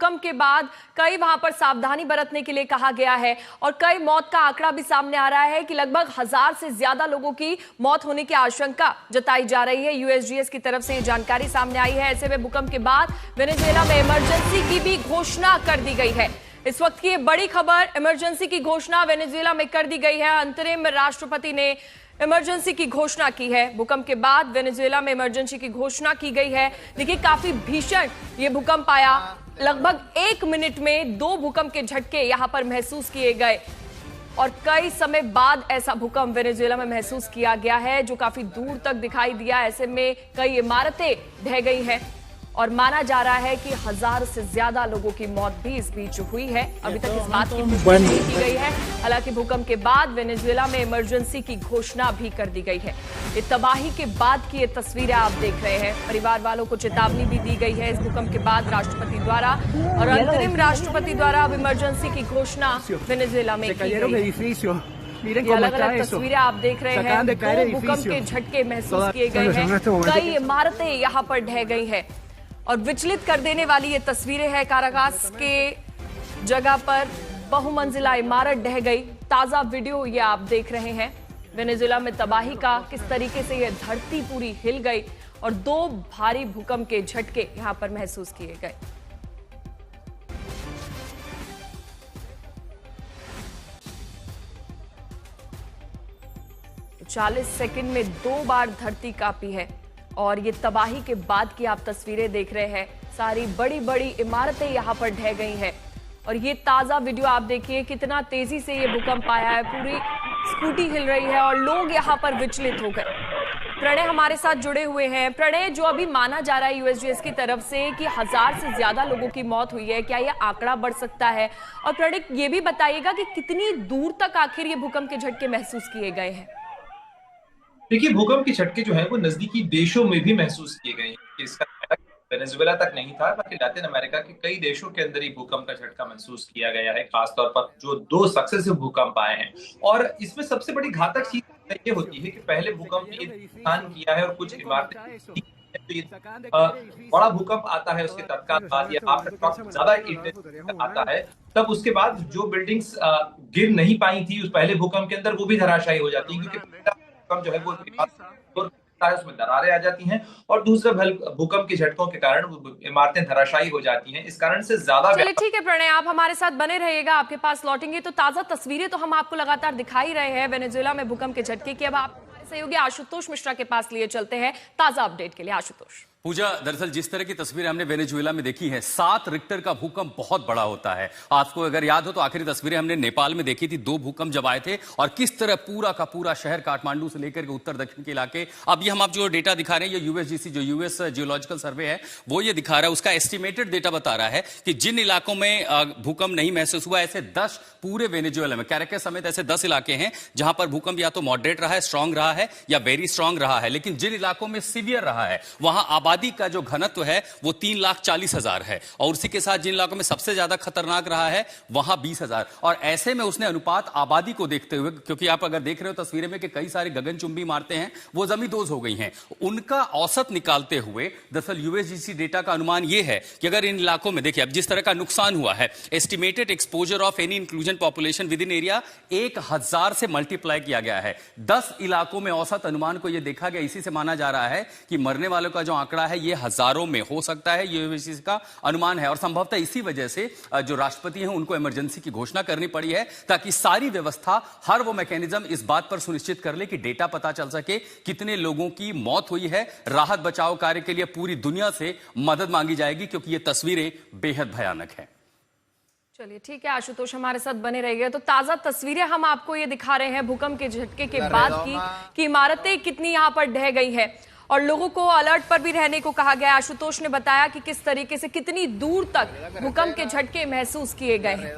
भूकंप के बाद कई वहां पर सावधानी बरतने के लिए कहा गया है और कई मौत का आंकड़ा भी सामने आ रहा है कि लगभग 1000 से ज्यादा लोगों की मौत होने की आशंका जताई जा रही है। यूएसजीएस की तरफ से ये जानकारी सामने आई है। ऐसे में भूकंप के बाद वेनेजुएला में इमरजेंसी की भी घोषणा कर दी गई है। इस वक्त की बड़ी खबर, इमरजेंसी की घोषणा वेनेजुएला में कर दी गई है। अंतरिम राष्ट्रपति ने इमरजेंसी की घोषणा की है। भूकंप के बाद वेनेजुएला में इमरजेंसी की घोषणा की गई है। देखिए काफी भीषण ये भूकंप आया। लगभग 1 मिनट में 2 भूकंप के झटके यहां पर महसूस किए गए और कई समय बाद ऐसा भूकंप वेनेजुएला में महसूस किया गया है जो काफी दूर तक दिखाई दिया। ऐसे में कई इमारतें ढह गई हैं और माना जा रहा है कि 1000 से ज्यादा लोगों की मौत भी इस बीच हुई है। अभी तक इस बात की पुष्टि नहीं की गई है। हालांकि भूकंप के बाद वेनेजुएला में इमरजेंसी की घोषणा भी कर दी गई है। ये तबाही के बाद की ये तस्वीरें आप देख रहे हैं। परिवार वालों को चेतावनी भी दी गई है इस भूकंप के बाद राष्ट्रपति द्वारा और अंतरिम राष्ट्रपति द्वारा अब इमरजेंसी की घोषणा वेनेजुएला में की गई। अलग अलग तस्वीरें आप देख रहे हैं। 2 भूकंप के झटके महसूस किए गए हैं। कई इमारतें यहाँ पर ढह गई है और विचलित कर देने वाली ये तस्वीरें हैं। काराकास के जगह पर बहुमंजिला इमारत ढह गई। ताजा वीडियो ये आप देख रहे हैं। वेनेजुएला में तबाही का किस तरीके से ये धरती पूरी हिल गई और 2 भारी भूकंप के झटके यहां पर महसूस किए गए। तो 40 सेकंड में 2 बार धरती कांपी है और ये तबाही के बाद की आप तस्वीरें देख रहे हैं। सारी बड़ी बड़ी इमारतें यहां पर ढह गई हैं और ये ताजा वीडियो आप देखिए कितना तेजी से ये भूकंप आया है। पूरी स्कूटी हिल रही है और लोग यहां पर विचलित हो गए। प्रणय हमारे साथ जुड़े हुए हैं। प्रणय, जो अभी माना जा रहा है यूएसजीएस की तरफ से कि 1000 से ज्यादा लोगों की मौत हुई है, क्या यह आंकड़ा बढ़ सकता है? और प्रणय ये भी बताइएगा कि कितनी दूर तक आखिर ये भूकंप के झटके महसूस किए गए हैं? देखिए, भूकंप के झटके जो है वो नजदीकी देशों में भी महसूस किए गए हैं। इसका वेनेजुएला तक नहीं था, बल्कि लैटिन अमेरिका के कई देशों के अंदर ही भूकंप का झटका महसूस किया गया है। खासतौर पर जो 2 सक्सेसिव भूकंप आए हैं और इसमें सबसे बड़ी घातक चीज ये होती है कि पहले भूकंप ने नुकसान किया है और कुछ इमारतें बड़ा भूकंप आता है उसके तत्काल बाद या आफ्टर शॉक ज्यादा इंटेंस आता है, तब उसके बाद जो बिल्डिंग्स गिर नहीं पाई थी उस पहले भूकंप के अंदर वो भी धराशायी हो जाती है, क्योंकि जो है वो उसमें दरारें आ जाती हैं और दूसरे भूकंप के झटकों के कारण इमारतें धराशायी हो जाती हैं। इस कारण से ज्यादा। चलिए ठीक है प्रणय, आप हमारे साथ बने रहिएगा, आपके पास लौटेंगे। तो ताजा तस्वीरें तो हम आपको लगातार दिखाई रहे हैं वेनेजुएला में भूकंप के झटके की। अब आप सहयोगी आशुतोष मिश्रा के पास लिए चलते हैं ताजा अपडेट के लिए। आशुतोष। पूजा, दरअसल जिस तरह की तस्वीरें हमने वेनेजुएला में देखी है, 7 रिक्टर का भूकंप बहुत बड़ा होता है। आपको अगर याद हो तो आखिरी तस्वीरें हमने नेपाल में देखी थी, 2 भूकंप जब आए थे और किस तरह पूरा का पूरा शहर काठमांडू से लेकर के उत्तर दक्षिण के इलाके। अब ये हम आप जो डेटा दिखा रहे हैं, ये यूएसजीसी जो यूएस जियोलॉजिकल सर्वे है वो ये दिखा रहा है। उसका एस्टिमेटेड डेटा बता रहा है कि जिन इलाकों में भूकंप नहीं महसूस हुआ, ऐसे 10 पूरे वेनेजुएला में, कैरेकस समेत ऐसे 10 इलाके हैं जहां पर भूकंप या तो मॉडरेट रहा है, स्ट्रांग रहा है या वेरी स्ट्रांग रहा है। लेकिन जिन इलाकों में सीवियर रहा है वहां आबादी का जो घनत्व है वो 3,40,000 है और उसी के साथ जिन इलाकों में सबसे ज्यादा खतरनाक रहा है वहां 20,000। और ऐसे में उसने अनुपात आबादी को देखते हुए, क्योंकि आप अगर देख रहे हो तस्वीरें में कि कई सारे गगनचुंबी इमारतें हैं वो जमींदोज हो गई हैं, उनका औसत निकालते हुए दरअसल यूएसजीसी डेटा का अनुमान यह है कि अगर इन इलाकों में देखिए अब जिस तरह का नुकसान हुआ है, estimated exposure of any inclusion population with in area 1000 से मल्टीप्लाई किया गया है। 10 इलाकों में औसत अनुमान को यह देखा गया। इसी से माना जा रहा है कि मरने वालों का जो आंकड़ा है यह हजारों में हो सकता है, यूएसजीसी का अनुमान है। और संभवतः इसी वजह से जो राष्ट्रपति हैं उनको इमरजेंसी की घोषणा करनी पड़ी है, ताकि सारी व्यवस्था, हर वो मैकेनिज्म इस बात पर सुनिश्चित कर ले कि डेटा पता चल सके कितने लोगों की मौत हुई है। राहत बचाव कार्य के लिए पूरी दुनिया से मदद मांगी जाएगी, क्योंकि ये तस्वीरें बेहद भयानक हैं। चलिए ठीक है आशुतोष, हमारे साथ बने रहिए। तो ताजा तस्वीरें हम आपको ये दिखा रहे हैं भूकंप के झटके के बाद की कि इमारतें कितनी यहां पर ढह गई है और लोगों को अलर्ट पर भी रहने को कहा गया। आशुतोष ने बताया कि किस तरीके से कितनी दूर तक भूकंप के झटके महसूस किए गए हैं।